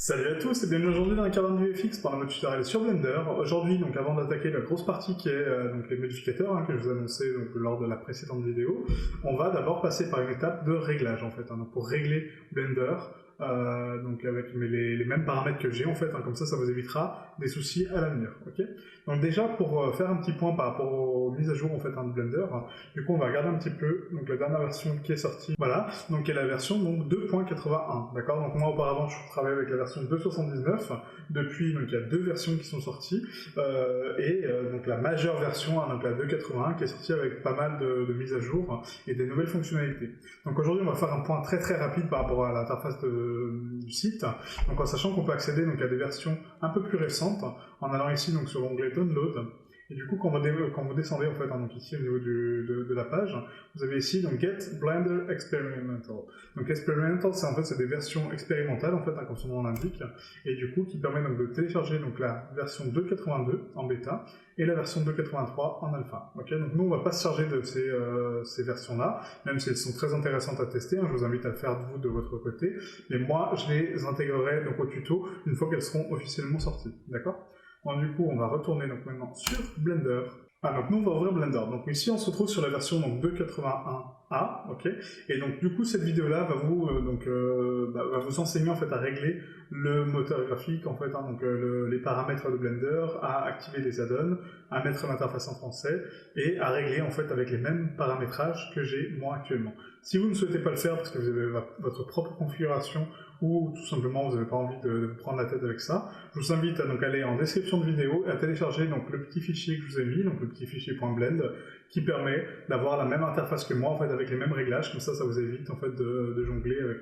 Salut à tous et bienvenue aujourd'hui dans un cadre de VFX pour un mode tutoriel sur Blender. Aujourd'hui, donc avant d'attaquer la grosse partie qui est donc les modificateurs que je vous annonçais donc, lors de la précédente vidéo, on va d'abord passer par une étape de réglage en fait, donc pour régler Blender, donc avec les mêmes paramètres que j'ai en fait, comme ça vous évitera des soucis à l'avenir. Okay, donc déjà pour faire un petit point par rapport aux mises à jour en fait de Blender, du coup on va regarder un petit peu donc la dernière version qui est sortie, voilà, donc qui est la version donc 2.81, d'accord. Donc moi auparavant je travaillais avec la version 2.79, depuis donc il y a deux versions qui sont sorties, donc la majeure version, donc la 2.81 qui est sortie avec pas mal de mises à jour et des nouvelles fonctionnalités. Donc aujourd'hui on va faire un point très rapide par rapport à l'interface du site, donc en sachant qu'on peut accéder donc à des versions un peu plus récentes en allant ici donc sur l'onglet Download. Et du coup, quand vous descendez en fait, donc ici au niveau de la page, vous avez ici donc Get Blender Experimental. Donc Experimental, c'est en fait c'est des versions expérimentales en fait, comme son nom l'indique, et du coup qui permet donc de télécharger donc la version 2.82 en bêta et la version 2.83 en alpha. Okay, donc nous on va pas se charger de ces versions-là, même si elles sont très intéressantes à tester. Je vous invite à le faire vous de votre côté, mais moi je les intégrerai donc au tuto une fois qu'elles seront officiellement sorties. D'accord? Donc du coup, on va retourner donc maintenant sur Blender. Donc nous on va ouvrir Blender. Donc ici on se retrouve sur la version 2.81a, ok. Et donc du coup cette vidéo là va vous enseigner en fait à régler le moteur graphique en fait, donc les paramètres de Blender, à activer les add-ons, à mettre l'interface en français et à régler en fait avec les mêmes paramétrages que j'ai moi actuellement. Si vous ne souhaitez pas le faire parce que vous avez votre propre configuration ou tout simplement vous n'avez pas envie de vous prendre la tête avec ça, je vous invite à donc aller en description de vidéo et à télécharger donc le petit fichier que je vous ai mis, donc le petit fichier .blend, qui permet d'avoir la même interface que moi en fait avec les mêmes réglages, comme ça vous évite en fait de jongler avec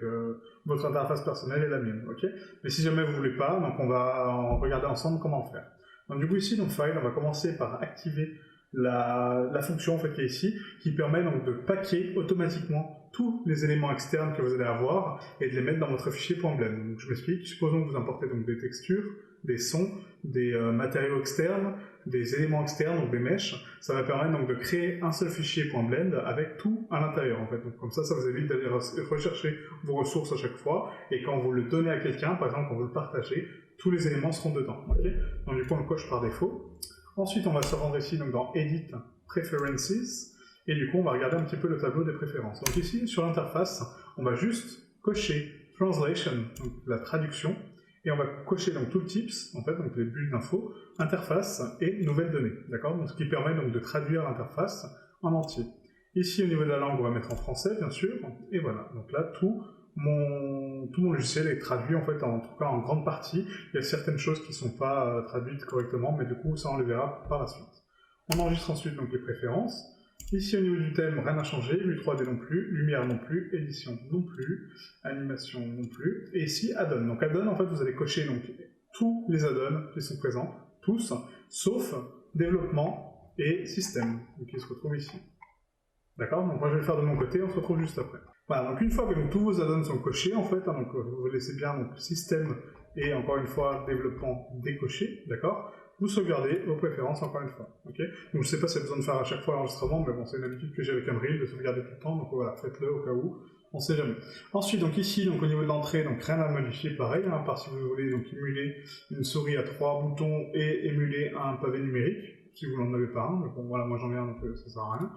votre interface personnelle et la mienne, ok. Mais si jamais vous voulez pas, donc on va en regarder ensemble comment faire. Donc du coup ici donc File, on va commencer par activer la fonction en fait qui est ici, qui permet donc de packer automatiquement tous les éléments externes que vous allez avoir et de les mettre dans votre fichier .blend. Donc je m'explique, supposons que vous importez donc des textures, des sons, des matériaux externes, des éléments externes, donc des meshes, ça va permettre donc de créer un seul fichier .blend avec tout à l'intérieur en fait. Donc comme ça vous évite d'aller rechercher vos ressources à chaque fois, et quand vous le donnez à quelqu'un, par exemple quand vous le partagez, tous les éléments seront dedans. Okay, donc du coup on le coche par défaut. Ensuite on va se rendre ici donc dans Edit Preferences, et du coup on va regarder un petit peu le tableau des préférences. Donc ici sur l'interface, on va juste cocher Translation, donc la traduction, et on va cocher donc Tooltips, en fait, donc les bulles d'infos, interface et nouvelles données, d'accord? Donc ce qui permet donc de traduire l'interface en entier. Ici au niveau de la langue, on va mettre en français bien sûr, et voilà. Donc là tout mon logiciel est traduit en fait, en tout cas en grande partie. Il y a certaines choses qui ne sont pas traduites correctement, mais du coup ça on le verra par la suite. On enregistre ensuite donc les préférences. Ici au niveau du thème, rien n'a changé, vue 3D non plus, lumière non plus, édition non plus, animation non plus, et ici add-on. Donc add-on, en fait vous allez cocher donc tous les add-ons qui sont présents, tous, sauf développement et système, donc qui se retrouvent ici. D'accord? Donc moi je vais le faire de mon côté, on se retrouve juste après. Voilà, donc une fois que donc, tous vos add-ons sont cochés en fait, donc vous laissez bien donc système et encore une fois développement décoché, d'accord? Vous sauvegardez vos préférences encore une fois, ok? Donc je ne sais pas si vous avez besoin de faire à chaque fois l'enregistrement, mais bon, c'est une habitude que j'ai avec Unreal de sauvegarder tout le temps, donc voilà, faites-le au cas où, on ne sait jamais. Ensuite, donc ici, donc au niveau de l'entrée, donc rien à modifier, pareil, à part si vous voulez donc émuler une souris à 3 boutons et émuler un pavé numérique, si vous n'en avez pas un, mais bon voilà, moi j'en ai un, donc ça sert à rien.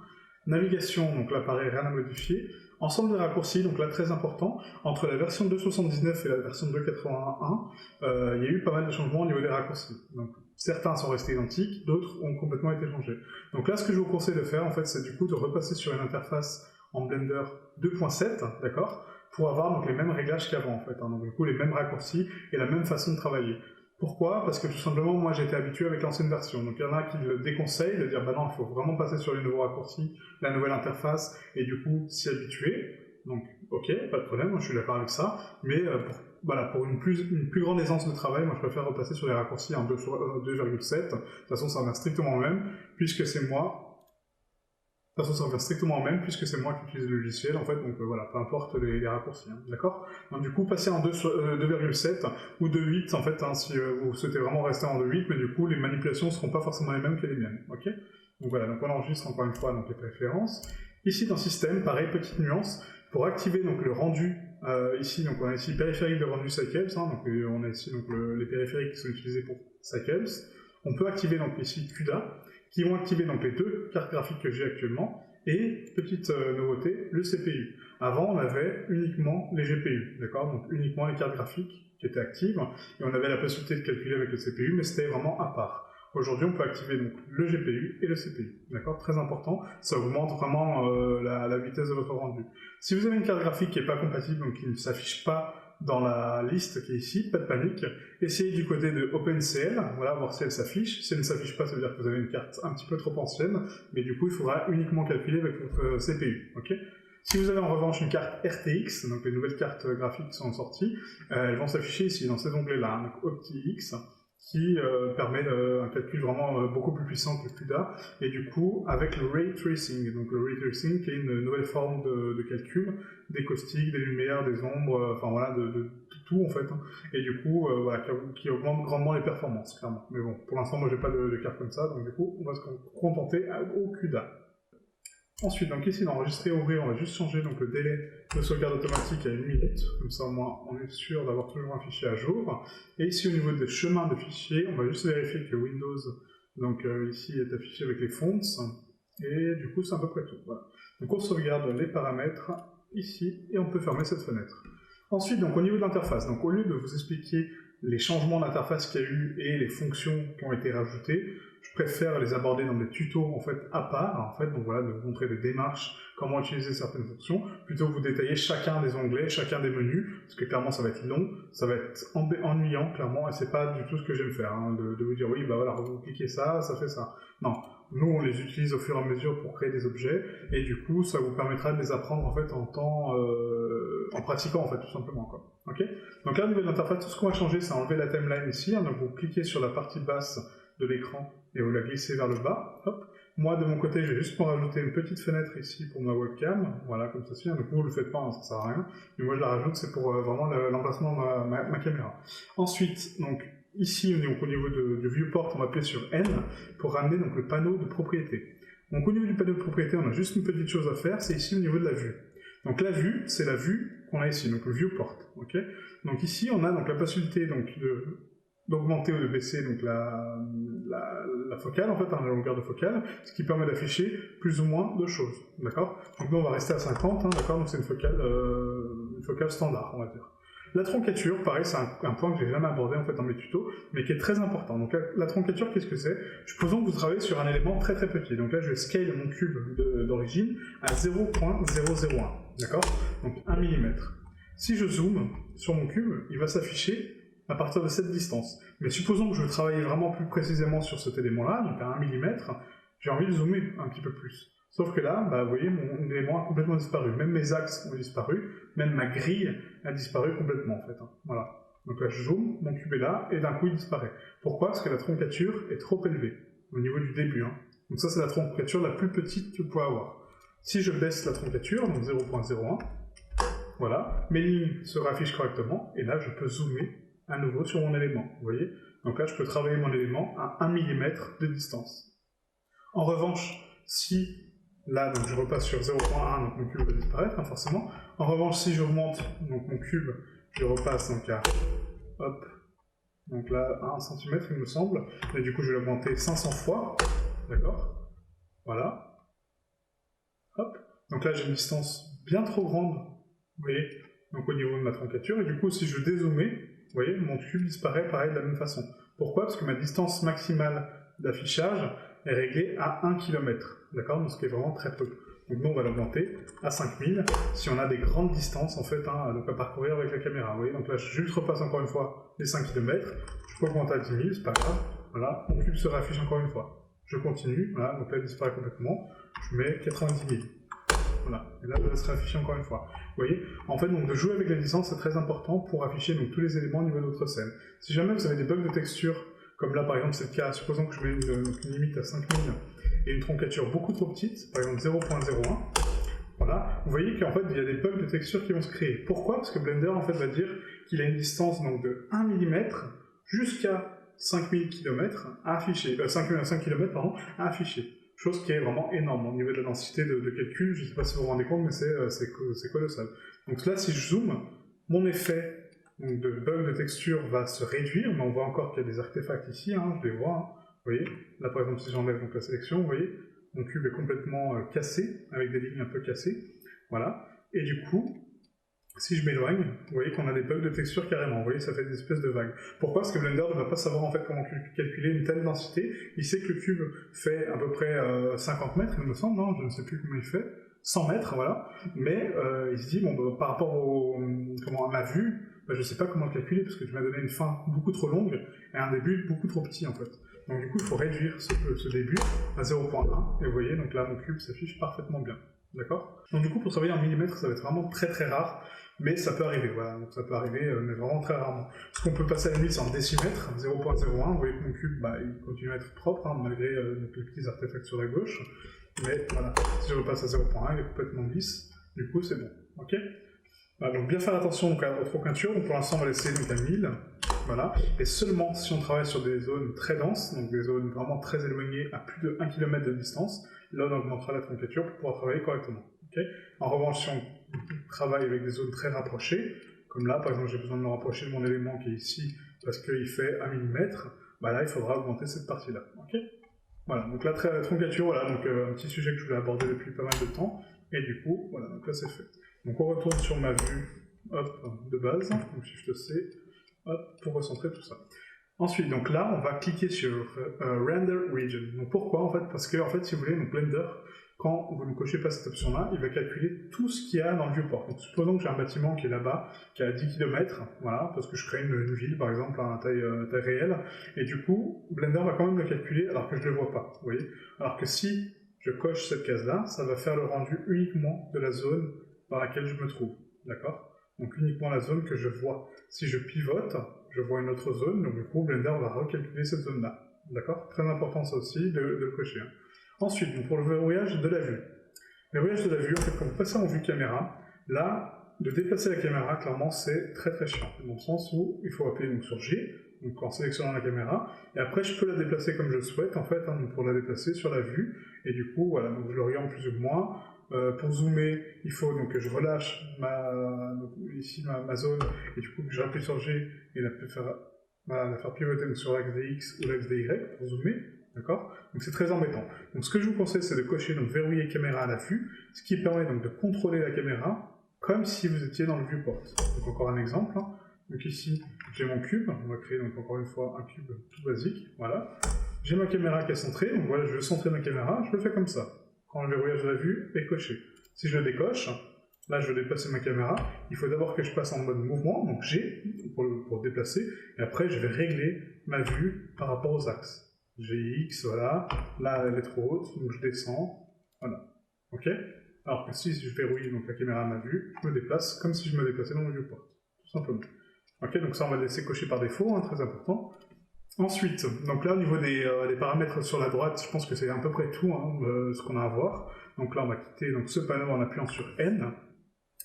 Navigation, donc là pareil, rien à modifier. Ensemble des raccourcis, donc là très important, entre la version 2.79 et la version 2.81, il y a eu pas mal de changements au niveau des raccourcis. Donc, certains sont restés identiques, d'autres ont complètement été changés. Donc là, ce que je vous conseille de faire, en fait, c'est du coup de repasser sur une interface en Blender 2.7, d'accord, pour avoir donc les mêmes réglages qu'avant, en fait, donc du coup les mêmes raccourcis et la même façon de travailler. Pourquoi? Parce que tout simplement, moi j'étais habitué avec l'ancienne version. Donc il y en a qui le déconseillent, de dire bah non, il faut vraiment passer sur les nouveaux raccourcis, la nouvelle interface, et du coup s'y habituer. Donc ok, pas de problème, moi je suis d'accord avec ça, mais pour une plus grande aisance de travail, moi je préfère repasser sur les raccourcis en 2.7. De toute façon ça revient strictement au même, puisque c'est moi. De toute façon, ça revient strictement au même, puisque c'est moi qui utilise le logiciel, en fait, donc voilà, peu importe les raccourcis, d'accord? Donc du coup, passer en 2.7 ou 2.8, en fait, si vous souhaitez vraiment rester en 2.8, mais du coup, les manipulations ne seront pas forcément les mêmes que les miennes, ok? Donc voilà, donc on enregistre encore une fois donc, les préférences. Ici, dans Système, pareil, petite nuance, Pour activer donc le rendu, ici, donc on a ici périphérique de rendu Cycles, hein, donc on a ici donc les périphériques qui sont utilisés pour Cycles. On peut activer donc ici CUDA, qui vont activer donc les deux cartes graphiques que j'ai actuellement, et petite nouveauté, le CPU. Avant, on avait uniquement les GPU, d'accord, donc uniquement les cartes graphiques qui étaient actives, et on avait la possibilité de calculer avec le CPU, mais c'était vraiment à part. Aujourd'hui, on peut activer donc le GPU et le CPU, d'accord, très important, ça augmente vraiment la vitesse de votre rendu. Si vous avez une carte graphique qui n'est pas compatible, donc qui ne s'affiche pas dans la liste qui est ici, pas de panique, essayez du côté de OpenCL, voilà, voir si elle s'affiche. Si elle ne s'affiche pas, ça veut dire que vous avez une carte un petit peu trop ancienne, mais du coup, il faudra uniquement calculer avec votre CPU, ok. Si vous avez en revanche une carte RTX, donc les nouvelles cartes graphiques qui sont sorties, elles vont s'afficher ici dans cet onglet-là, donc OptiX, qui permet un calcul vraiment beaucoup plus puissant que CUDA, et du coup avec le Ray Tracing, donc le Ray Tracing qui est une nouvelle forme de calcul, des caustiques, des lumières, des ombres, enfin voilà, de tout en fait, hein. Et du coup voilà, qui augmente grandement les performances, clairement. Mais bon, pour l'instant moi j'ai pas de carte comme ça, donc du coup on va se contenter au CUDA. Ensuite, donc ici, dans enregistrer, ouvrir, on va juste changer donc, le délai de sauvegarde automatique à 1 minute, comme ça au moins on est sûr d'avoir toujours un fichier à jour. Et ici, au niveau des chemins de fichiers, on va juste vérifier que Windows, donc ici, est affiché avec les fonts, et du coup, c'est à peu près tout. Voilà. Donc on sauvegarde les paramètres ici, et on peut fermer cette fenêtre. Ensuite, donc au niveau de l'interface, donc au lieu de vous expliquer les changements d'interface qu'il y a eu et les fonctions qui ont été rajoutées, je préfère les aborder dans des tutos en fait à part, en fait, donc voilà, de vous montrer des démarches, comment utiliser certaines fonctions, plutôt que vous détailler chacun des onglets, chacun des menus, parce que clairement ça va être long, ça va être ennuyant clairement, et c'est pas du tout ce que j'aime faire, hein, de vous dire oui, bah voilà, vous cliquez ça, ça fait ça. Non, nous on les utilise au fur et à mesure pour créer des objets, et du coup ça vous permettra de les apprendre en fait en pratiquant en fait tout simplement quoi. Ok. Donc là au niveau de l'interface, tout ce qu'on va changer c'est enlever la timeline ici, hein, donc vous cliquez sur la partie basse de l'écran et vous la glissez vers le bas. Hop. Moi de mon côté je vais juste pour rajouter une petite fenêtre ici pour ma webcam, voilà comme ceci, donc vous ne le faites pas, hein, ça sert à rien, mais moi je la rajoute c'est pour vraiment l'emplacement de ma caméra. Ensuite, donc ici au niveau du viewport on va appuyer sur N pour ramener donc, le panneau de propriété. Donc au niveau du panneau de propriété on a juste une petite chose à faire, c'est ici au niveau de la vue. Donc la vue, c'est la vue qu'on a ici, donc le viewport. Okay, donc ici on a donc la possibilité donc, d'augmenter ou de baisser donc, la focale, en fait, hein, la longueur de focale, ce qui permet d'afficher plus ou moins de choses, d'accord. Donc nous on va rester à 50, hein, d'accord, donc c'est une focale standard, on va dire. La troncature, pareil, c'est un point que j'ai jamais abordé en fait dans mes tutos, mais qui est très important. Donc la troncature, qu'est-ce que c'est? Supposons que vous travaillez sur un élément très très petit. Donc là, je vais scale mon cube d'origine à 0.001, d'accord? Donc 1 mm. Si je zoome sur mon cube, il va s'afficher à partir de cette distance. Mais supposons que je veux travailler vraiment plus précisément sur cet élément-là, donc à 1 mm, j'ai envie de zoomer un petit peu plus. Sauf que là, bah, vous voyez, mon élément a complètement disparu. Même mes axes ont disparu, même ma grille a disparu complètement, en fait. Hein. Voilà. Donc là, je zoome, mon cube est là, et d'un coup, il disparaît. Pourquoi? Parce que la troncature est trop élevée, au niveau du début. Hein. Donc ça, c'est la troncature la plus petite que vous pouvez avoir. Si je baisse la troncature, donc 0.01, voilà, mes lignes se raffichent correctement, et là, je peux zoomer à nouveau sur mon élément, vous voyez. Donc là, je peux travailler mon élément à 1 mm de distance. En revanche, si là, donc je repasse sur 0.1, donc mon cube va disparaître, hein, forcément. En revanche, si j'augmente donc mon cube, je repasse donc à, hop, donc là, à 1 cm, il me semble, et du coup, je vais l'augmenter 500 fois, d'accord. Voilà. Hop. Donc là, j'ai une distance bien trop grande, vous voyez, donc au niveau de ma troncature, et du coup, si je dézoomais, vous voyez, mon cube disparaît pareil de la même façon. Pourquoi? Parce que ma distance maximale d'affichage est réglée à 1 km, d'accord? Donc ce qui est vraiment très peu. Donc nous on va l'augmenter à 5000 si on a des grandes distances en fait hein, donc à parcourir avec la caméra. Vous voyez, donc là je juste repasse encore une fois les 5 km, je peux augmenter à 10 000, c'est pas grave, voilà, mon cube se raffiche encore une fois. Je continue, voilà, donc là il disparaît complètement, je mets 90 000. Voilà, et là ça se réaffiche encore une fois. Vous voyez, en fait, donc, de jouer avec la distance c'est très important pour afficher donc, tous les éléments au niveau de votre scène. Si jamais vous avez des bugs de texture, comme là par exemple c'est le cas, supposons que je mets une limite à 5000 et une troncature beaucoup trop petite, par exemple 0.01, voilà, vous voyez qu'en fait il y a des bugs de texture qui vont se créer. Pourquoi? Parce que Blender en fait va dire qu'il a une distance donc, de 1 mm jusqu'à 5000 km à afficher, 5 km pardon, à afficher. chose qui est vraiment énorme au niveau de la densité de calcul. Je ne sais pas si vous vous rendez compte, mais c'est colossal. Donc là, si je zoome, mon effet donc, de bug de texture va se réduire, mais on voit encore qu'il y a des artefacts ici, hein, je les vois. Hein. Vous voyez, là par exemple, si j'enlève donc la sélection, vous voyez, mon cube est complètement cassé, avec des lignes un peu cassées. Voilà. Et du coup, si je m'éloigne, vous voyez qu'on a des bugs de texture carrément, vous voyez, ça fait des espèces de vagues. Pourquoi? Parce que Blender ne va pas savoir en fait comment calculer une telle densité. Il sait que le cube fait à peu près 50 mètres, il me semble, non, je ne sais plus comment il fait, 100 mètres, voilà. Mais il se dit, bon, bah, par rapport à ma vue, bah, je ne sais pas comment le calculer, parce que tu m'as donné une fin beaucoup trop longue et un début beaucoup trop petit en fait. Donc du coup, il faut réduire ce début à 0.1, et vous voyez, donc là, mon cube s'affiche parfaitement bien. D'accord? Donc du coup, pour travailler en millimètres, ça va être vraiment très très rare, mais ça peut arriver, voilà, donc ça peut arriver, mais vraiment très rarement. Ce qu'on peut passer à la limite, c'est en décimètres, 0.01, vous voyez que mon cube, bah, il continue à être propre, hein, malgré les petits artefacts sur la gauche, mais voilà, si je repasse à 0.1, il est complètement lisse, du coup c'est bon, ok? Voilà, donc bien faire attention donc, aux trocantures, donc pour l'instant on va laisser donc, à 1000, voilà, et seulement si on travaille sur des zones très denses, donc des zones vraiment très éloignées à plus de 1 km de distance, là on augmentera la truncature pour pouvoir travailler correctement. Okay. En revanche, si on travaille avec des zones très rapprochées, comme là par exemple j'ai besoin de me rapprocher de mon élément qui est ici parce qu'il fait 1 mm, bah là il faudra augmenter cette partie-là. Okay. Voilà, donc la truncature, voilà, donc un petit sujet que je voulais aborder depuis pas mal de temps, et du coup, voilà, donc là c'est fait. Donc on retourne sur ma vue, hop, de base, donc Shift C, hop, pour recentrer tout ça. Ensuite, donc là, on va cliquer sur Render Region. Donc pourquoi en fait? Parce que en fait, si vous voulez, donc Blender, quand vous ne cochez pas cette option-là, il va calculer tout ce qu'il y a dans le viewport. Donc supposons que j'ai un bâtiment qui est là-bas, qui a 10 km, voilà, parce que je crée une ville, par exemple, à taille réelle, et du coup, Blender va quand même le calculer alors que je ne le vois pas, vous voyez? Alors que si je coche cette case-là, ça va faire le rendu uniquement de la zone dans laquelle je me trouve, d'accord? Donc uniquement la zone que je vois. Si je pivote, je vois une autre zone, donc du coup Blender va recalculer cette zone-là. D'accord? Très important ça aussi de le cocher. Hein. Ensuite, donc pour le verrouillage de la vue. Le verrouillage de la vue, en fait, quand vous passez en vue caméra, là, de déplacer la caméra, clairement, c'est très très chiant. Dans le sens où il faut appuyer donc, sur G, donc en sélectionnant la caméra, et après je peux la déplacer comme je le souhaite, en fait, hein, donc pour la déplacer sur la vue, et du coup, voilà, donc je l'oriente plus ou moins. Pour zoomer, il faut donc que je relâche ici ma zone, et du coup que j'appuie sur G et la faire pivoter donc, sur l'axe des X ou l'axe des Y pour zoomer, d'accord? Donc c'est très embêtant. Donc ce que je vous conseille, c'est de cocher donc verrouiller caméra à la vue, ce qui permet donc de contrôler la caméra comme si vous étiez dans le viewport. Donc encore un exemple, hein. Donc ici j'ai mon cube, on va créer donc encore une fois un cube tout basique, voilà. J'ai ma caméra qui est centrée, donc voilà, je veux centrer ma caméra, je le fais comme ça. Quand le verrouillage de la vue est coché. Si je le décoche, là je veux déplacer ma caméra, il faut d'abord que je passe en mode mouvement, donc G pour déplacer, et après je vais régler ma vue par rapport aux axes. GX, voilà, là elle est trop haute, donc je descends, voilà. Ok? Alors que si je verrouille donc, la caméra à ma vue, je me déplace comme si je me déplaçais dans le viewport, tout simplement. Ok, donc ça on va le laisser cocher par défaut, hein, très important. Ensuite, donc là au niveau des paramètres sur la droite, je pense que c'est à peu près tout hein, ce qu'on a à voir. Donc là on va quitter donc, ce panneau en appuyant sur N.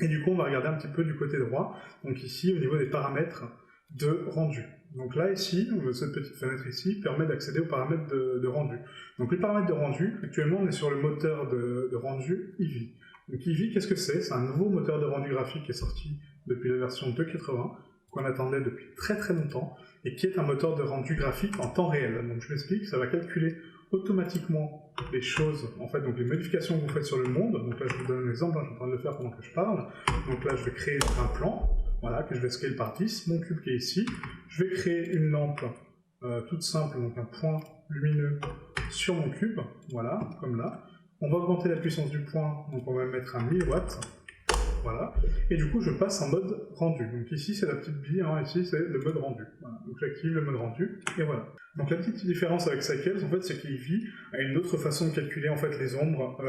Et du coup on va regarder un petit peu du côté droit, donc ici au niveau des paramètres de rendu. Donc là ici, cette petite fenêtre ici permet d'accéder aux paramètres de rendu. Donc les paramètres de rendu, actuellement on est sur le moteur de rendu Eevee. Donc Eevee, qu'est-ce que c'est? C'est un nouveau moteur de rendu graphique qui est sorti depuis la version 2.80, qu'on attendait depuis très très longtemps, et qui est un moteur de rendu graphique en temps réel. Donc je m'explique, ça va calculer automatiquement les choses, en fait, donc les modifications que vous faites sur le monde. Donc là je vous donne un exemple, hein, je suis en train de le faire pendant que je parle. Donc là je vais créer un plan, voilà, que je vais scale par 10, mon cube qui est ici. Je vais créer une lampe toute simple, donc un point lumineux sur mon cube, voilà, comme là. On va augmenter la puissance du point, donc on va mettre un 1000 watts. Voilà. Et du coup, je passe en mode rendu. Donc ici, c'est la petite bille, hein, ici, c'est le mode rendu. Voilà. Donc j'active le mode rendu, et voilà. Donc la petite différence avec Cycles, en fait, c'est qu'Eevee a une autre façon de calculer en fait, les ombres,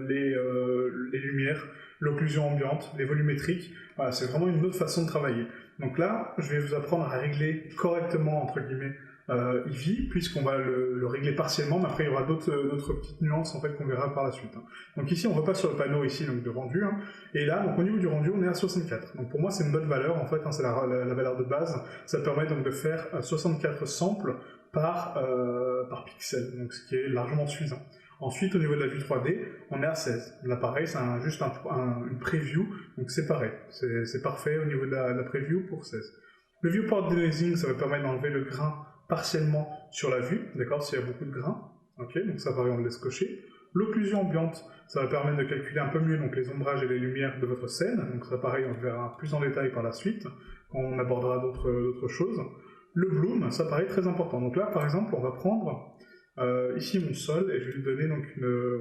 les lumières, l'occlusion ambiante, les volumétriques. Voilà, c'est vraiment une autre façon de travailler. Donc là, je vais vous apprendre à régler correctement, entre guillemets, Eevee, puisqu'on va le régler partiellement, mais après il y aura d'autres petites nuances en fait, qu'on verra par la suite. Hein. Donc ici on repasse sur le panneau ici, donc, de rendu, hein, et là donc, au niveau du rendu on est à 64. Donc pour moi c'est une bonne valeur en fait, hein, c'est la valeur de base, ça permet donc de faire 64 samples par pixel, donc ce qui est largement suffisant. Ensuite, au niveau de la vue 3D, on est à 16. Là, pareil, c'est juste une preview, donc c'est pareil. C'est parfait au niveau de la preview pour 16. Le viewport denoising, ça va permettre d'enlever le grain partiellement sur la vue, d'accord, s'il y a beaucoup de grain. Ok, donc ça, pareil, on le laisse cocher. L'occlusion ambiante, ça va permettre de calculer un peu mieux donc, les ombrages et les lumières de votre scène. Donc ça, pareil, on le verra plus en détail par la suite, quand on abordera d'autres choses. Le bloom, ça, pareil, très important. Donc là, par exemple, on va prendre ici mon sol, et je vais lui donner donc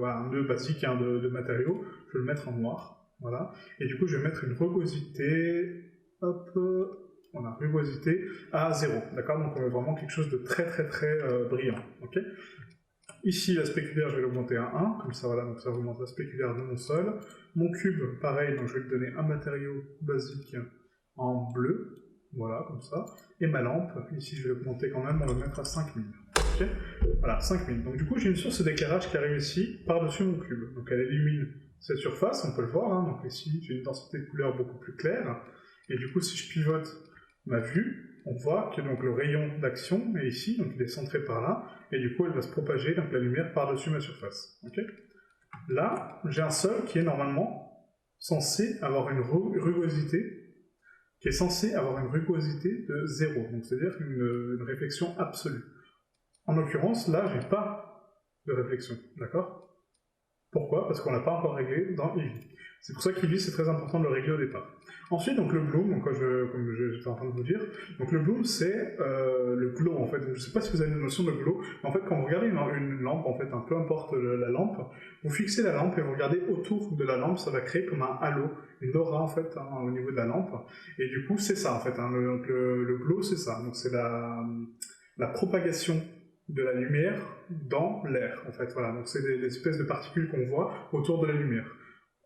un nœud basique de matériaux. Je vais le mettre en noir, voilà. Et du coup, je vais mettre une rugosité, hop, on a rugosité à 0, d'accord. Donc on a vraiment quelque chose de très brillant, ok. Ici, la spéculaire, je vais l'augmenter à 1, comme ça, voilà, donc ça augmente la spéculaire de mon sol. Mon cube, pareil, donc je vais lui donner un matériau basique en bleu, voilà, comme ça. Et ma lampe, ici, je vais l'augmenter quand même, on va le mettre à 5000. Ok, voilà, 5000. Donc du coup, j'ai une source d'éclairage qui arrive ici, par-dessus mon cube. Donc elle illumine cette surface, on peut le voir, hein. Donc ici, j'ai une densité de couleur beaucoup plus claire. Et du coup, si je pivote ma vue, on voit que donc, le rayon d'action est ici, donc il est centré par là, et du coup elle va se propager, donc la lumière par-dessus ma surface. Okay, là, j'ai un sol qui est normalement censé avoir une rugosité, de 0, donc c'est-à-dire une réflexion absolue. En l'occurrence, là, j'ai pas de réflexion, d'accord? Pourquoi? Parce qu'on l'a pas encore réglé dans Eevee. C'est pour ça qu'Eevee, c'est très important de le régler au départ. Ensuite, donc le bloom, donc, comme j'étais en train de vous dire, donc le bloom, c'est le glow, en fait. Donc, je ne sais pas si vous avez une notion de glow, mais en fait, quand vous regardez une lampe, en fait, peu importe la lampe, vous fixez la lampe et vous regardez autour de la lampe, ça va créer comme un halo, une aura, en fait, hein, au niveau de la lampe. Et du coup, c'est ça, en fait. Hein, le glow, c'est ça. Donc, c'est la propagation de la lumière dans l'air, en fait. Voilà. Donc, c'est des espèces de particules qu'on voit autour de la lumière.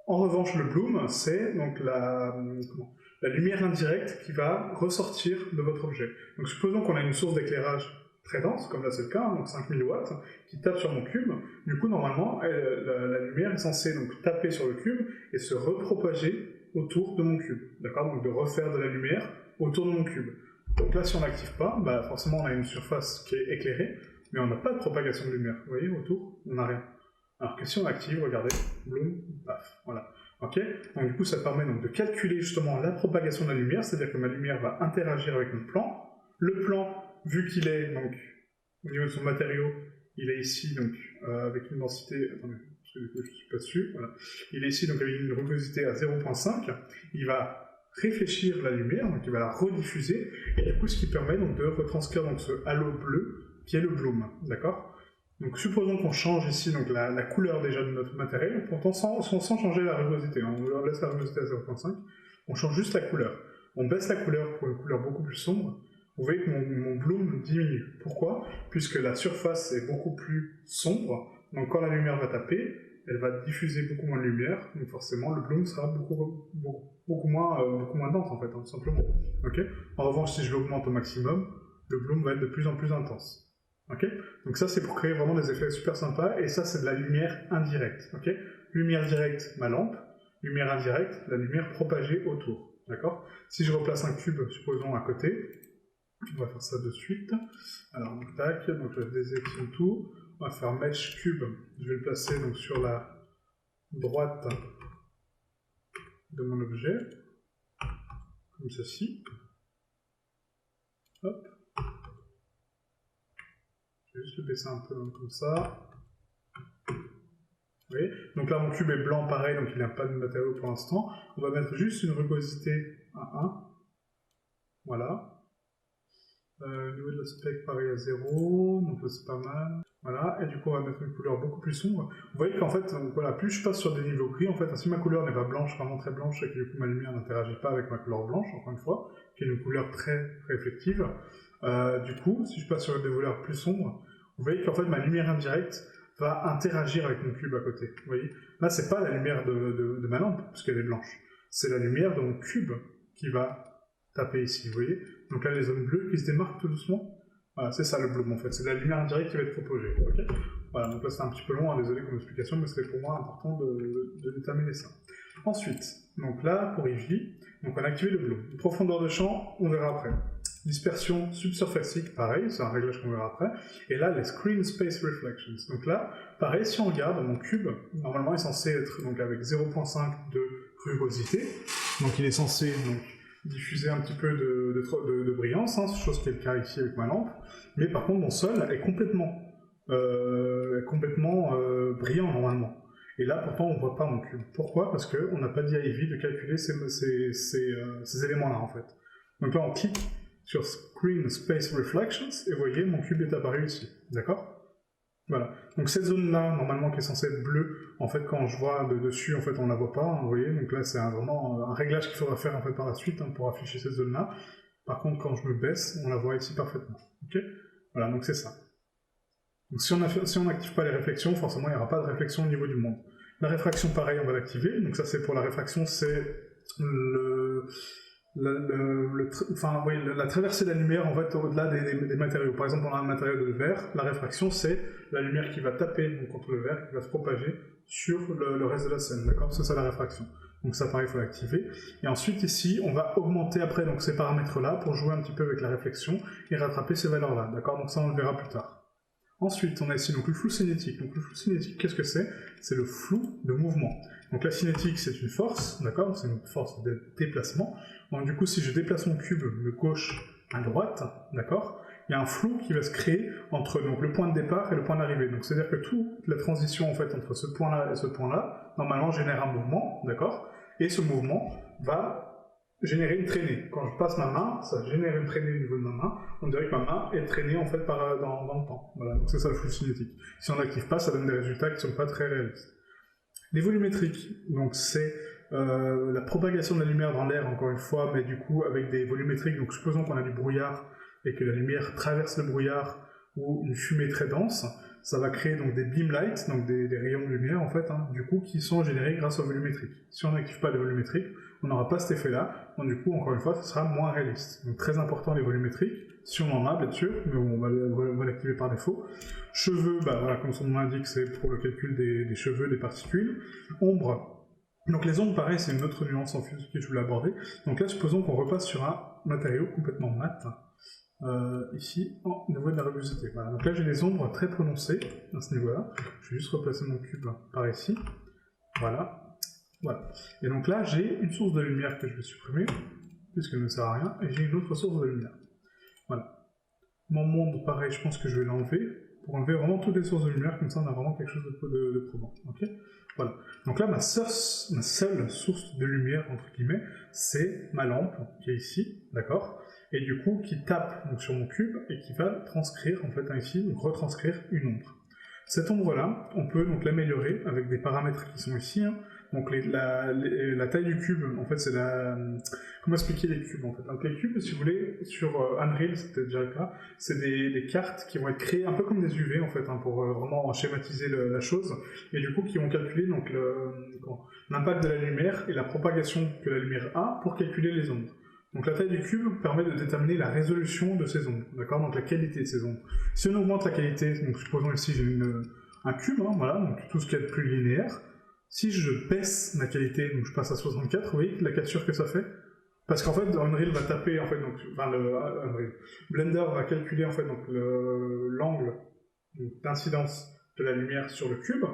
En revanche, le bloom, c'est donc la lumière indirecte qui va ressortir de votre objet. Donc supposons qu'on a une source d'éclairage très dense, comme là c'est le cas, donc 5000 watts, qui tape sur mon cube. Du coup, normalement, la lumière est censée donc taper sur le cube et se repropager autour de mon cube. D'accord? Donc de refaire de la lumière autour de mon cube. Donc là, si on n'active pas, bah forcément on a une surface qui est éclairée, mais on n'a pas de propagation de lumière. Vous voyez, autour, on n'a rien. Alors que si on active, regardez, bloom, paf, voilà. Ok. Donc du coup, ça permet donc de calculer justement la propagation de la lumière, c'est-à-dire que ma lumière va interagir avec mon plan. Le plan, vu qu'il est donc au niveau de son matériau, il est ici donc avec une densité, attendez, parce que du coup je suis pas dessus, voilà. Il est ici donc avec une rugosité à 0.5. Il va réfléchir la lumière, donc il va la rediffuser, et du coup ce qui permet donc de retranscrire donc ce halo bleu qui est le bloom, d'accord. Donc supposons qu'on change ici donc, la couleur déjà de notre matériel, pourtant sans changer la rugosité, hein. On laisse la rugosité à 0.5, on change juste la couleur. On baisse la couleur pour une couleur beaucoup plus sombre, vous voyez que mon bloom diminue. Pourquoi? Puisque la surface est beaucoup plus sombre, donc quand la lumière va taper, elle va diffuser beaucoup moins de lumière, donc forcément le bloom sera beaucoup moins dense en fait, hein, tout simplement. Okay, en revanche, si je l'augmente au maximum, le bloom va être de plus en plus intense. Okay, donc ça c'est pour créer vraiment des effets super sympas, et ça c'est de la lumière indirecte. Okay, lumière directe, ma lampe, lumière indirecte, la lumière propagée autour. D'accord. Si je replace un cube, supposons à côté, on va faire ça de suite. Alors tac, donc je désélectionne tout, on va faire mesh cube, je vais le placer donc sur la droite de mon objet, comme ceci. Hop. Je vais juste le baisser un peu comme ça. Vous voyez? Donc là, mon cube est blanc, pareil, donc il n'a pas de matériau pour l'instant. On va mettre juste une rugosité à 1. Voilà. Au niveau de l'aspect, pareil à 0. Donc là, c'est pas mal. Voilà. Et du coup, on va mettre une couleur beaucoup plus sombre. Vous voyez qu'en fait, donc, voilà, plus je passe sur des niveaux gris, en fait, si ma couleur n'est pas blanche, vraiment très blanche, et que du coup ma lumière n'interagit pas avec ma couleur blanche, encore une fois, qui est une couleur très réflective, du coup, si je passe sur des couleurs plus sombres, vous voyez qu'en fait ma lumière indirecte va interagir avec mon cube à côté. Vous voyez, là c'est pas la lumière de ma lampe, puisqu'elle est blanche, c'est la lumière de mon cube qui va taper ici, vous voyez. Donc là les zones bleues qui se démarquent tout doucement, voilà, c'est ça le bloom en fait, c'est la lumière indirecte qui va être propagée. Okay, voilà, donc là c'est un petit peu long, hein, désolé comme explication, mais c'était pour moi important de déterminer ça. Ensuite, donc là pour Eevee, donc on a activé le bloom. Profondeur de champ, on verra après. Dispersion subsurfacique, pareil, c'est un réglage qu'on verra après. Et là, les Screen Space Reflections. Donc là, pareil, si on regarde, mon cube, normalement, est censé être donc, avec 0,5 de rugosité. Donc il est censé donc, diffuser un petit peu de brillance, hein, chose qui est le cas ici avec ma lampe. Mais par contre, mon sol est complètement brillant normalement. Et là, pourtant, on ne voit pas mon cube. Pourquoi? Parce qu'on n'a pas dit à Eevee de calculer ces éléments-là, en fait. Donc là, on clique sur Screen Space Reflections, et vous voyez, mon cube est apparu ici. D'accord? Voilà. Donc cette zone-là, normalement, qui est censée être bleue, en fait, quand je vois de dessus, en fait, on ne la voit pas, hein, vous voyez. Donc là, c'est vraiment un réglage qu'il faudra faire, en fait, par la suite, hein, pour afficher cette zone-là. Par contre, quand je me baisse, on la voit ici parfaitement. Ok? Voilà, donc c'est ça. Donc si on n'active pas les réflexions, forcément, il n'y aura pas de réflexion au niveau du monde. La réfraction, pareil, on va l'activer. Donc ça, c'est pour la réfraction, c'est la traversée de la lumière en fait au-delà des matériaux. Par exemple, on a un matériau de verre, la réfraction c'est la lumière qui va taper donc, contre le verre, qui va se propager sur le reste de la scène, d'accord? C'est ça la réfraction. Donc ça pareil, il faut l'activer. Et ensuite ici, on va augmenter après donc, ces paramètres-là pour jouer un petit peu avec la réflexion et rattraper ces valeurs-là, d'accord? Donc ça on le verra plus tard. Ensuite, on a ici donc, le flou cinétique. Donc le flou cinétique, qu'est-ce que c'est? C'est le flou de mouvement. Donc la cinétique, c'est une force, d'accord? C'est une force de déplacement. Donc du coup, si je déplace mon cube de gauche à droite, d'accord? Il y a un flou qui va se créer entre donc, le point de départ et le point d'arrivée. Donc c'est-à-dire que toute la transition en fait, entre ce point-là et ce point-là, normalement, génère un mouvement, d'accord? Et ce mouvement va générer une traînée. Quand je passe ma main, ça génère une traînée au niveau de ma main. On dirait que ma main est traînée en fait dans le temps. Voilà, donc c'est ça le flou cinétique. Si on n'active pas, ça donne des résultats qui ne sont pas très réalistes. Les volumétriques, donc c'est la propagation de la lumière dans l'air, encore une fois, mais du coup avec des volumétriques, donc supposons qu'on a du brouillard et que la lumière traverse le brouillard ou une fumée très dense, ça va créer donc des beam lights, donc des rayons de lumière en fait, hein, du coup qui sont générés grâce aux volumétriques. Si on n'active pas les volumétriques, on n'aura pas cet effet-là, donc du coup encore une fois, ce sera moins réaliste. Donc très important les volumétriques, si on en a bien sûr, mais on va l'activer par défaut. Cheveux, bah voilà, comme son nom l'indique, c'est pour le calcul des cheveux, des particules. Ombre, donc les ombres, pareil, c'est une autre nuance en plus que je voulais aborder. Donc là, supposons qu'on repasse sur un matériau complètement mat, ici, au niveau de la rugosité. Voilà. Donc là, j'ai des ombres très prononcées à ce niveau-là. Je vais juste replacer mon cube par ici. Voilà. Voilà. Et donc là, j'ai une source de lumière que je vais supprimer, puisqu'elle ne sert à rien, et j'ai une autre source de lumière. Voilà. Mon monde, pareil, je pense que je vais l'enlever, pour enlever vraiment toutes les sources de lumière, comme ça on a vraiment quelque chose de probant. Okay, voilà. Donc là, ma seule source de lumière, entre guillemets, c'est ma lampe, qui est ici, d'accord? Et du coup, qui tape donc, sur mon cube, et qui va transcrire, en fait, ici, donc retranscrire une ombre. Cette ombre-là, on peut donc l'améliorer avec des paramètres qui sont ici, hein. Donc la taille du cube, en fait, c'est la... Comment expliquer les cubes, en fait? Donc les cubes, si vous voulez, sur Unreal, c'était déjà le cas, c'est des cartes qui vont être créées un peu comme des UV, en fait, hein, pour vraiment schématiser la chose, et du coup, qui vont calculer donc l'impact de la lumière et la propagation que la lumière a pour calculer les ombres. Donc la taille du cube permet de déterminer la résolution de ces ombres, d'accord? Donc la qualité de ces ombres. Si on augmente la qualité, donc supposons ici j'ai un cube, hein, voilà, donc tout ce qui est le plus linéaire. Si je baisse la qualité, donc je passe à 64, vous voyez la cassure que ça fait? Parce qu'en fait, Unreal va taper, en fait, donc, enfin, Blender va calculer en fait donc l'angle d'incidence de la lumière sur le cube,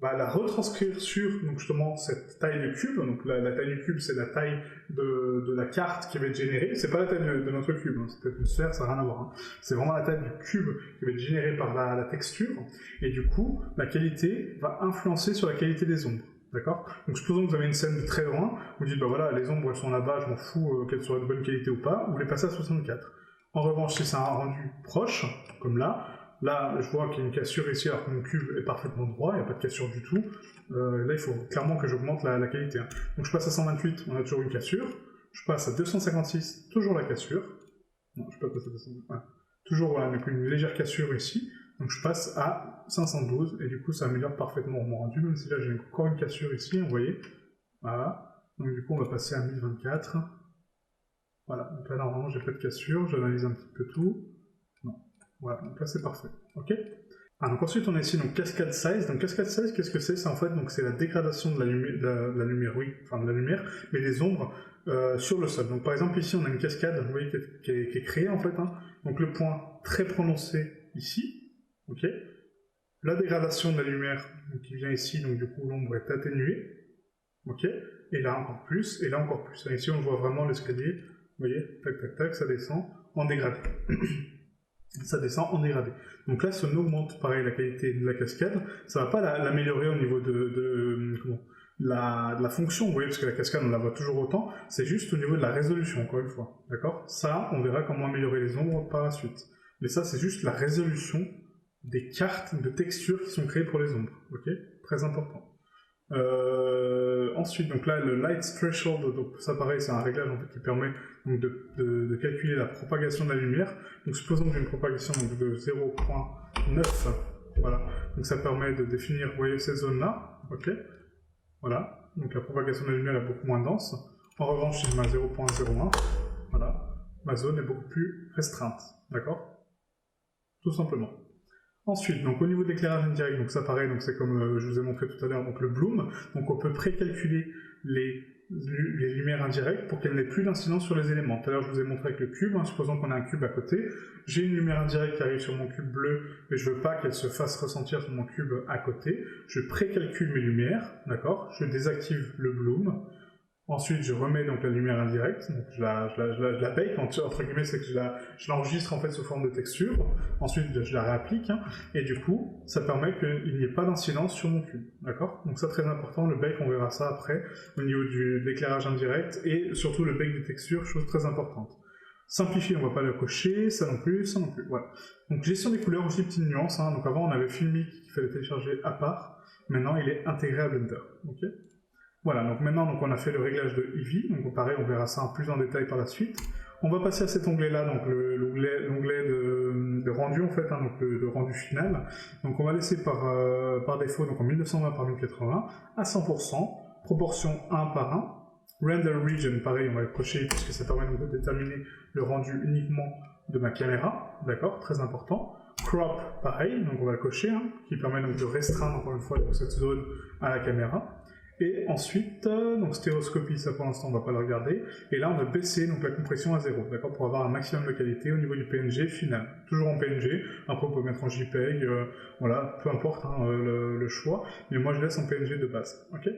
va la retranscrire sur donc justement cette taille de cube. Donc la taille du cube, c'est la taille de la carte qui va être générée. C'est pas la taille de notre cube, hein. C'est peut-être une sphère, ça n'a rien à voir. Hein. C'est vraiment la taille du cube qui va être générée par la texture. Et du coup, la qualité va influencer sur la qualité des ombres. D'accord? Donc supposons que vous avez une scène de très loin, vous dites bah voilà, les ombres elles sont là-bas, je m'en fous qu'elles soient de bonne qualité ou pas, vous les passez à 64. En revanche, si c'est un rendu proche, comme là, je vois qu'il y a une cassure ici alors que mon cube est parfaitement droit, il n'y a pas de cassure du tout. Là, il faut clairement que j'augmente la qualité. Hein. Donc je passe à 128, on a toujours une cassure. Je passe à 256, toujours la cassure. Non, je peux pas passer à 228. Ouais. Toujours voilà, avec une légère cassure ici. Donc je passe à 512, et du coup ça améliore parfaitement mon rendu, même si là j'ai encore une cassure ici, vous voyez. Voilà. Donc du coup on va passer à 1024. Voilà, donc là normalement j'ai pas de cassure, j'analyse un petit peu tout. Non. Voilà, donc là c'est parfait. Ok. Ah, donc ensuite on a ici donc Cascade Size. Donc Cascade Size, qu'est-ce que c'est? C'est en fait donc c'est la dégradation de la lumière, de la lumière, oui, enfin de la lumière, mais des ombres sur le sol. Donc par exemple ici on a une cascade, vous voyez, qui est créée en fait. Hein. Donc le point très prononcé ici, ok. La dégradation de la lumière donc, qui vient ici, donc du coup l'ombre est atténuée, ok. Et là encore plus, et là encore plus. Et ici on voit vraiment l'escalier, vous voyez, tac tac tac, ça descend en dégradé. Ça descend en dégradé. Donc là, si on augmente pareil la qualité de la cascade, ça va pas l'améliorer au niveau de la fonction, vous voyez, parce que la cascade on la voit toujours autant, c'est juste au niveau de la résolution, encore une fois, d'accord? Ça, on verra comment améliorer les ombres par la suite. Mais ça, c'est juste la résolution des cartes de textures qui sont créées pour les ombres, ok? Très important. Ensuite, donc là, le Light Threshold, donc ça pareil, c'est un réglage en fait, qui permet donc, de calculer la propagation de la lumière. Donc supposons que j'ai une propagation donc, de 0.9, voilà. Donc ça permet de définir, vous voyez, cette zone-là, ok. Voilà, donc la propagation de la lumière est beaucoup moins dense. En revanche, si je mets 0.01, voilà, ma zone est beaucoup plus restreinte, d'accord? Tout simplement. Ensuite, donc au niveau de l'éclairage indirect, donc ça pareil, donc c'est comme je vous ai montré tout à l'heure, donc le bloom, donc on peut précalculer les lumières indirectes pour qu'elles n'aient plus d'incidence sur les éléments. Tout à l'heure je vous ai montré avec le cube, hein, supposons qu'on a un cube à côté, j'ai une lumière indirecte qui arrive sur mon cube bleu, mais je veux pas qu'elle se fasse ressentir sur mon cube à côté, je précalcule mes lumières, d'accord, je désactive le bloom. Ensuite, je remets donc la lumière indirecte, donc je la bake, entre guillemets, c'est que je l'enregistre en fait sous forme de texture. Ensuite, je la réapplique, hein, et du coup, ça permet qu'il n'y ait pas d'incidence sur mon cube, d'accord? Donc ça, très important, le bake, on verra ça après, au niveau de l'éclairage indirect, et surtout le bake des textures, chose très importante. Simplifier, on ne va pas le cocher, ça non plus, voilà. Donc gestion des couleurs, aussi petite nuance, hein, donc avant on avait Filmic qu'il fallait télécharger à part, maintenant il est intégré à Blender, ok? Voilà, donc maintenant donc on a fait le réglage de Eevee, donc pareil on verra ça en plus en détail par la suite. On va passer à cet onglet-là, donc l'onglet de rendu en fait, hein, donc de rendu final. Donc on va laisser par défaut donc en 1920 par 1080 à 100%, proportion 1 par 1. Render region, pareil on va le cocher puisque ça permet donc de déterminer le rendu uniquement de ma caméra, d'accord, très important. Crop, pareil, donc on va le cocher, hein, qui permet donc de restreindre encore une fois cette zone à la caméra. Et ensuite, donc stéréoscopie, ça pour l'instant on va pas le regarder. Et là on va baisser donc la compression à 0, d'accord, pour avoir un maximum de qualité au niveau du PNG final. Toujours en PNG, après on peut mettre en JPEG, voilà, peu importe hein, le choix, mais moi je laisse en PNG de base, ok.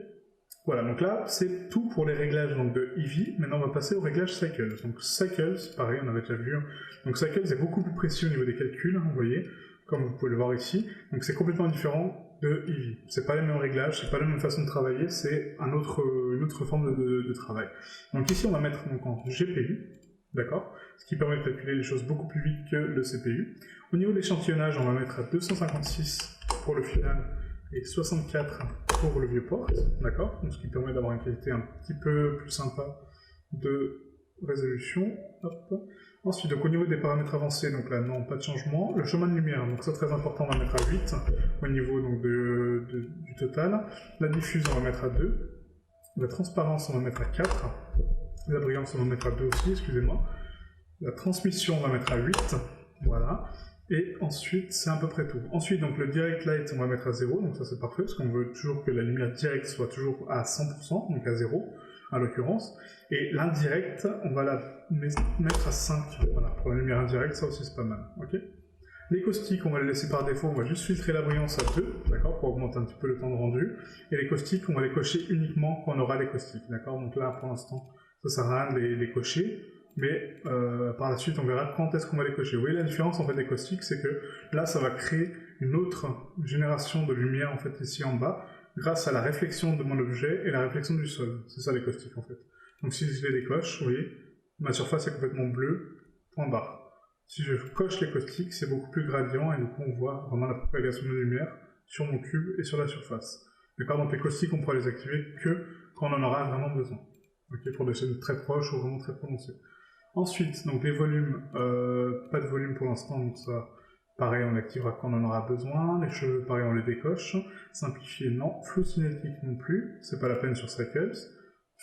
Voilà, donc là c'est tout pour les réglages donc, de Eevee. Maintenant on va passer au réglage Cycles. Donc Cycles, pareil, on avait déjà vu. Hein. Donc Cycles est beaucoup plus précis au niveau des calculs, hein, vous voyez, comme vous pouvez le voir ici. Donc c'est complètement différent de Eevee. C'est pas les mêmes réglages, c'est pas la même façon de travailler, c'est une autre forme de travail. Donc ici on va mettre donc, en GPU, d'accord, ce qui permet de calculer les choses beaucoup plus vite que le CPU. Au niveau de l'échantillonnage, on va mettre à 256 pour le final et 64 pour le viewport, d'accord, donc ce qui permet d'avoir une qualité un petit peu plus sympa de résolution. Hop. Ensuite, donc, au niveau des paramètres avancés, donc là non, pas de changement. Le chemin de lumière, donc ça très important, on va mettre à 8 au niveau donc, du total. La diffuse, on va mettre à 2. La transparence, on va mettre à 4. La brillance, on va mettre à 2 aussi, excusez-moi. La transmission, on va mettre à 8. Voilà. Et ensuite, c'est à peu près tout. Ensuite, donc le direct light, on va mettre à 0, donc ça c'est parfait, parce qu'on veut toujours que la lumière directe soit toujours à 100%, donc à 0, à l'occurrence. Et l'indirect, on va la mettre à 5, voilà, pour la lumière indirecte, ça aussi c'est pas mal, ok. Les caustiques, on va les laisser par défaut, on va juste filtrer la brillance à 2, d'accord, pour augmenter un petit peu le temps de rendu. Et les caustiques, on va les cocher uniquement quand on aura les caustiques, d'accord. Donc là, pour l'instant, ça sert à rien de les cocher. Mais par la suite, on verra quand est-ce qu'on va les cocher. Vous voyez la différence en fait des caustiques, c'est que là, ça va créer une autre génération de lumière en fait ici en bas, grâce à la réflexion de mon objet et la réflexion du sol. C'est ça les caustiques en fait. Donc si je les décoche, vous voyez, ma surface est complètement bleue, point barre. Si je coche les caustiques, c'est beaucoup plus gradient et du coup on voit vraiment la propagation de lumière sur mon cube et sur la surface. D'accord, donc les caustiques, on pourra les activer que quand on en aura vraiment besoin. Ok, pour des scènes très proches ou vraiment très prononcées. Ensuite, donc les volumes, pas de volume pour l'instant, donc ça, pareil, on l'activera quand on en aura besoin. Les cheveux, pareil, on les décoche. Simplifier, non. Flou cinétique non plus, c'est pas la peine sur Cycles.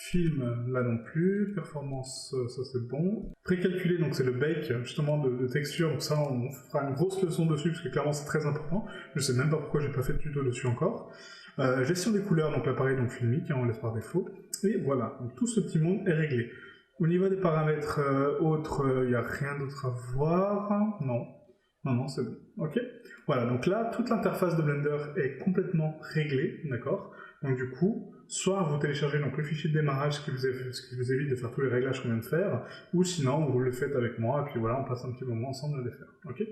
Film, là non plus. Performance, ça c'est bon. Précalculé, donc c'est le bake justement de texture. Donc ça, on fera une grosse leçon dessus parce que clairement c'est très important. Je sais même pas pourquoi j'ai pas fait de tuto dessus encore. Gestion des couleurs, donc l'appareil donc filmique, on laisse par défaut. Et voilà, donc tout ce petit monde est réglé. Au niveau des paramètres autres, il n'y a rien d'autre à voir. Non, c'est bon. Ok. Voilà, donc là, toute l'interface de Blender est complètement réglée, d'accord. Donc du coup, soit vous téléchargez donc le fichier de démarrage, ce qui vous évite de faire tous les réglages qu'on vient de faire, ou sinon vous le faites avec moi, et puis voilà, on passe un petit moment ensemble à les faire. Ok.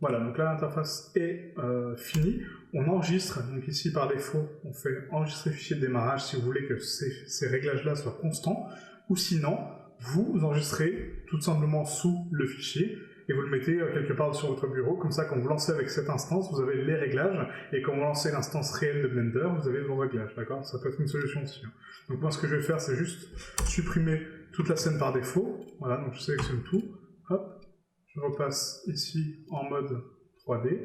Voilà, donc là l'interface est finie. On enregistre, donc ici par défaut, on fait enregistrer fichier de démarrage si vous voulez que ces réglages-là soient constants, ou sinon, vous enregistrez tout simplement sous le fichier, et vous le mettez quelque part sur votre bureau, comme ça quand vous lancez avec cette instance, vous avez les réglages, et quand vous lancez l'instance réelle de Blender, vous avez vos réglages, d'accord? Ça peut être une solution aussi. Hein. Donc moi ce que je vais faire, c'est juste supprimer toute la scène par défaut, voilà, donc je sélectionne tout, hop, je repasse ici en mode 3D,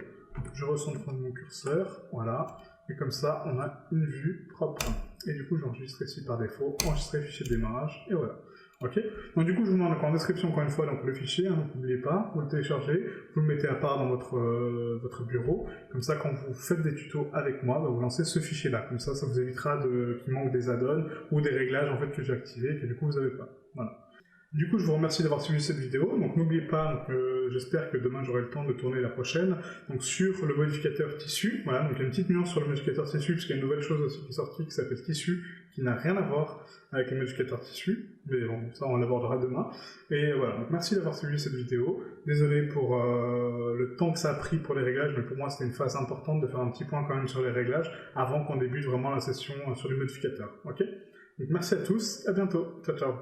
je recentre mon curseur, voilà, et comme ça on a une vue propre. Et du coup j'enregistre ici par défaut, enregistrer fichier de démarrage, et voilà. Ok. Donc du coup je vous mets en description encore une fois donc, le fichier, hein, donc n'oubliez pas, vous le téléchargez, vous le mettez à part dans votre bureau, comme ça quand vous faites des tutos avec moi, bah, vous lancez ce fichier là, comme ça ça vous évitera qu'il manque des add-ons ou des réglages en fait que j'ai activés et que du coup vous n'avez pas. Voilà. Du coup, je vous remercie d'avoir suivi cette vidéo. Donc, n'oubliez pas, j'espère que demain j'aurai le temps de tourner la prochaine. Donc, sur le modificateur tissu, voilà, donc il y a une petite nuance sur le modificateur tissu, parce qu'il y a une nouvelle chose aussi qui est sortie qui s'appelle tissu, qui n'a rien à voir avec le modificateur tissu. Mais bon, ça on l'abordera demain. Et voilà, donc merci d'avoir suivi cette vidéo. Désolé pour le temps que ça a pris pour les réglages, mais pour moi c'était une phase importante de faire un petit point quand même sur les réglages avant qu'on débute vraiment la session sur les modificateurs. Ok? Donc, merci à tous, à bientôt. Ciao, ciao.